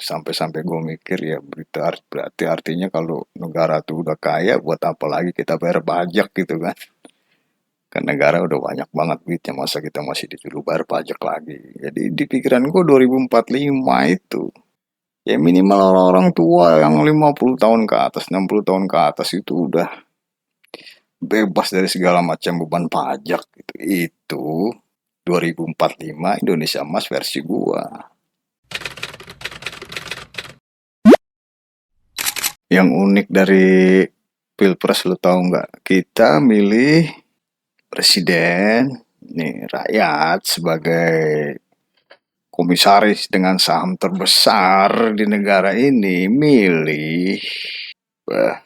Sampai-sampai gue mikir ya berarti artinya kalau negara tuh udah kaya buat apa lagi kita bayar pajak gitu kan. Kan negara udah banyak banget duitnya masa kita masih disuruh bayar pajak lagi. Jadi di pikiran gue 2045 itu ya minimal orang-orang tua yang 50 tahun ke atas, 60 tahun ke atas itu udah bebas dari segala macam beban pajak gitu. Itu 2045 Indonesia Emas versi gua. Yang unik dari Pilpres lu tahu nggak? Kita milih presiden, nih rakyat sebagai komisaris dengan saham terbesar di negara ini milih eh,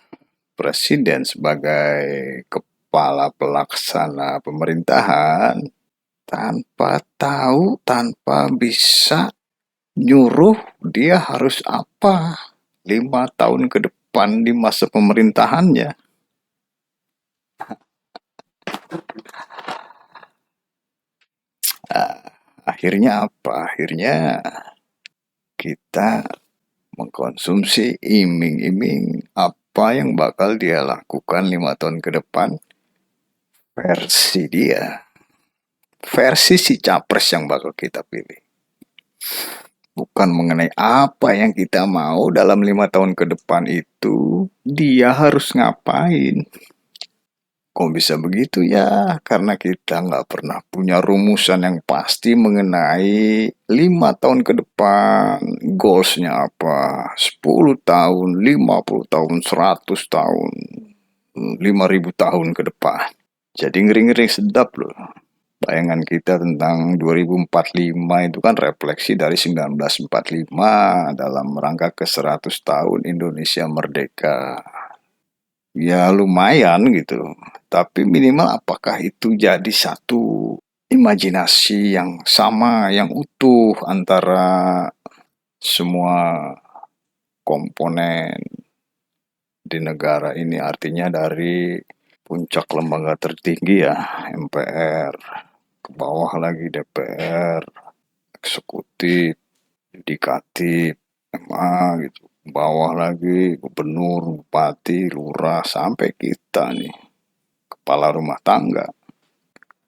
presiden sebagai kepala pelaksana pemerintahan tanpa tahu, tanpa bisa nyuruh dia harus apa 5 tahun ke depan di masa pemerintahannya. Ah, akhirnya apa? Akhirnya kita mengkonsumsi iming-iming apa yang bakal dia lakukan 5 tahun ke depan versi dia. Versi si capres yang bakal kita pilih. Bukan mengenai apa yang kita mau dalam 5 tahun ke depan itu, dia harus ngapain. Kok bisa begitu ya? Karena kita nggak pernah punya rumusan yang pasti mengenai 5 tahun ke depan. Goalsnya apa? 10 tahun, 50 tahun, 100 tahun, 5.000 tahun ke depan. Jadi ngeri-ngeri sedap loh. Bayangan kita tentang 2045 itu kan refleksi dari 1945 dalam rangka ke 100 tahun Indonesia merdeka. Ya lumayan gitu. Tapi minimal apakah itu jadi satu imajinasi yang sama, yang utuh antara semua komponen di negara ini. Artinya dari puncak lembaga tertinggi ya, MPR, ke bawah lagi DPR, eksekutif, yudikatif, MA gitu. Bawah lagi gubernur, bupati, lurah, sampai kita nih kepala rumah tangga.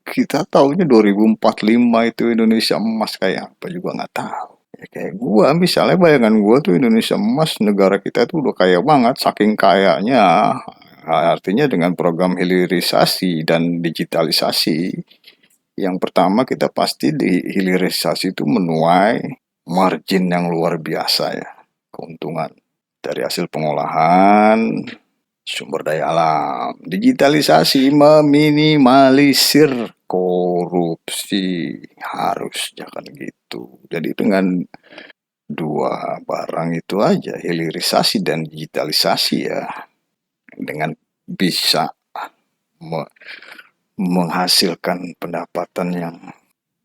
Kita taunya 2045 itu Indonesia emas kayak apa juga nggak tahu. Ya kayak gua misalnya bayangan gua tuh Indonesia emas negara kita tuh udah kaya banget saking kayanya. Artinya dengan program hilirisasi dan digitalisasi yang pertama kita pasti di hilirisasi itu menuai margin yang luar biasa ya keuntungan dari hasil pengolahan sumber daya alam. Digitalisasi meminimalisir korupsi harus jangan gitu. Jadi dengan dua barang itu aja hilirisasi dan digitalisasi ya dengan bisa me- menghasilkan pendapatan yang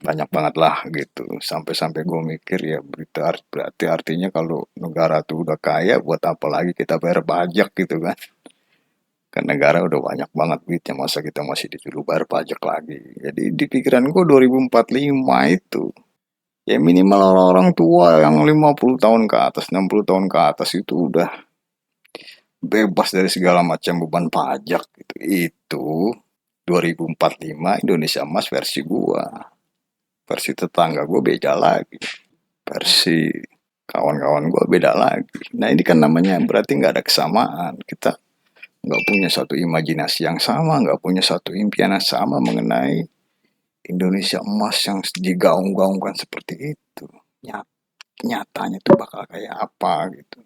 banyak banget lah gitu sampai-sampai gue mikir ya berarti artinya kalau negara tuh udah kaya buat apa lagi kita bayar pajak gitu kan. Kan negara udah banyak banget duitnya masa kita masih disuruh bayar pajak lagi. Jadi di pikiran gue 2045 itu ya minimal orang-orang tua yang 50 tahun ke atas, 60 tahun ke atas itu udah bebas dari segala macam beban pajak gitu. Itu 2045 Indonesia Emas versi gua. Versi tetangga gue beda lagi. Versi kawan-kawan gue beda lagi. Nah ini kan namanya berarti nggak ada kesamaan. Kita nggak punya satu imajinasi yang sama, nggak punya satu impian yang sama mengenai Indonesia emas yang digaung-gaungkan seperti itu. Nyatanya tuh bakal kayak apa gitu.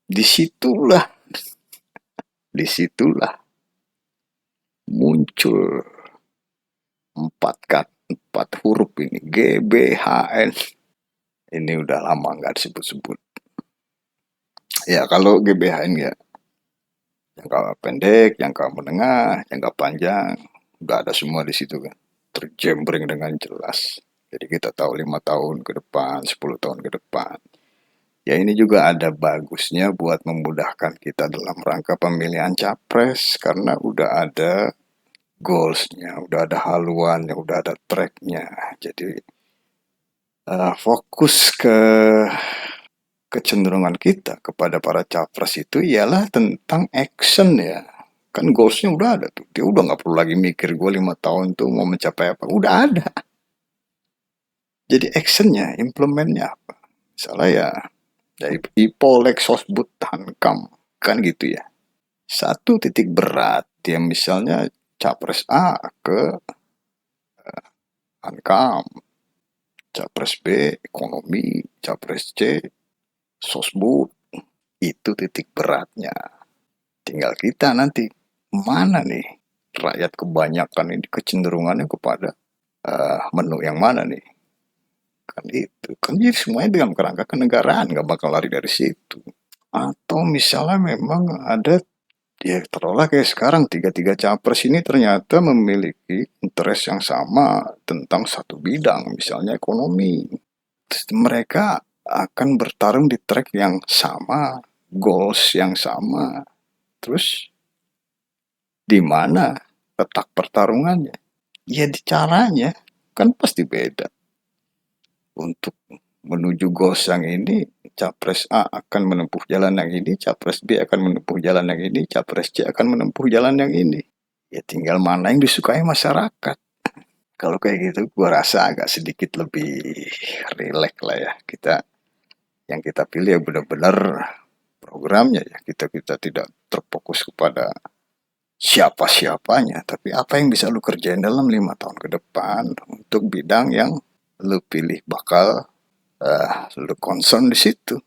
Disitulah, disitulah muncul empat huruf ini GBHN. Ini udah lama nggak disebut-sebut. Ya kalau GBHN ya jangka pendek, jangka menengah, jangka panjang, udah ada semua di situ kan. Terjembreng dengan jelas. Jadi kita tahu 5 tahun ke depan, 10 tahun ke depan. Ya ini juga ada bagusnya buat memudahkan kita dalam rangka pemilihan capres karena udah ada goalsnya, udah ada haluannya, udah ada tracknya. Jadi fokus ke kecenderungan kita kepada para capres itu ialah tentang action ya. Kan goalsnya udah ada tuh. Dia udah nggak perlu lagi mikir gue 5 tahun tuh mau mencapai apa. Udah ada. Jadi actionnya, implementnya apa. Misalnya ya dari Ipolek Sosbud Hankam. Kan gitu ya. Satu titik berat ya misalnya capres A ke Hankam. Capres B ekonomi. Capres C Sosbud. Itu titik beratnya. Tinggal kita nanti mana nih rakyat kebanyakan ini kecenderungannya kepada menu yang mana nih, kan itu kan jadi semuanya dalam kerangka kenegaraan nggak bakal lari dari situ. Atau misalnya memang ada ya terolah kayak sekarang tiga-tiga capres ini ternyata memiliki interest yang sama tentang satu bidang misalnya ekonomi. Terus mereka akan bertarung di track yang sama, goals yang sama. Terus di mana letak pertarungannya? Ya di caranya, kan pasti beda. Untuk menuju goals yang ini, capres A akan menempuh jalan yang ini, capres B akan menempuh jalan yang ini, capres C akan menempuh jalan yang ini. Ya tinggal mana yang disukai masyarakat. Kalau kayak gitu, gua rasa agak sedikit lebih rileks lah ya. Yang kita pilih ya benar-benar programnya ya. Kita tidak terfokus kepada siapa-siapanya, tapi apa yang bisa lu kerjain dalam 5 tahun ke depan untuk bidang yang lu pilih bakal lu concern di situ.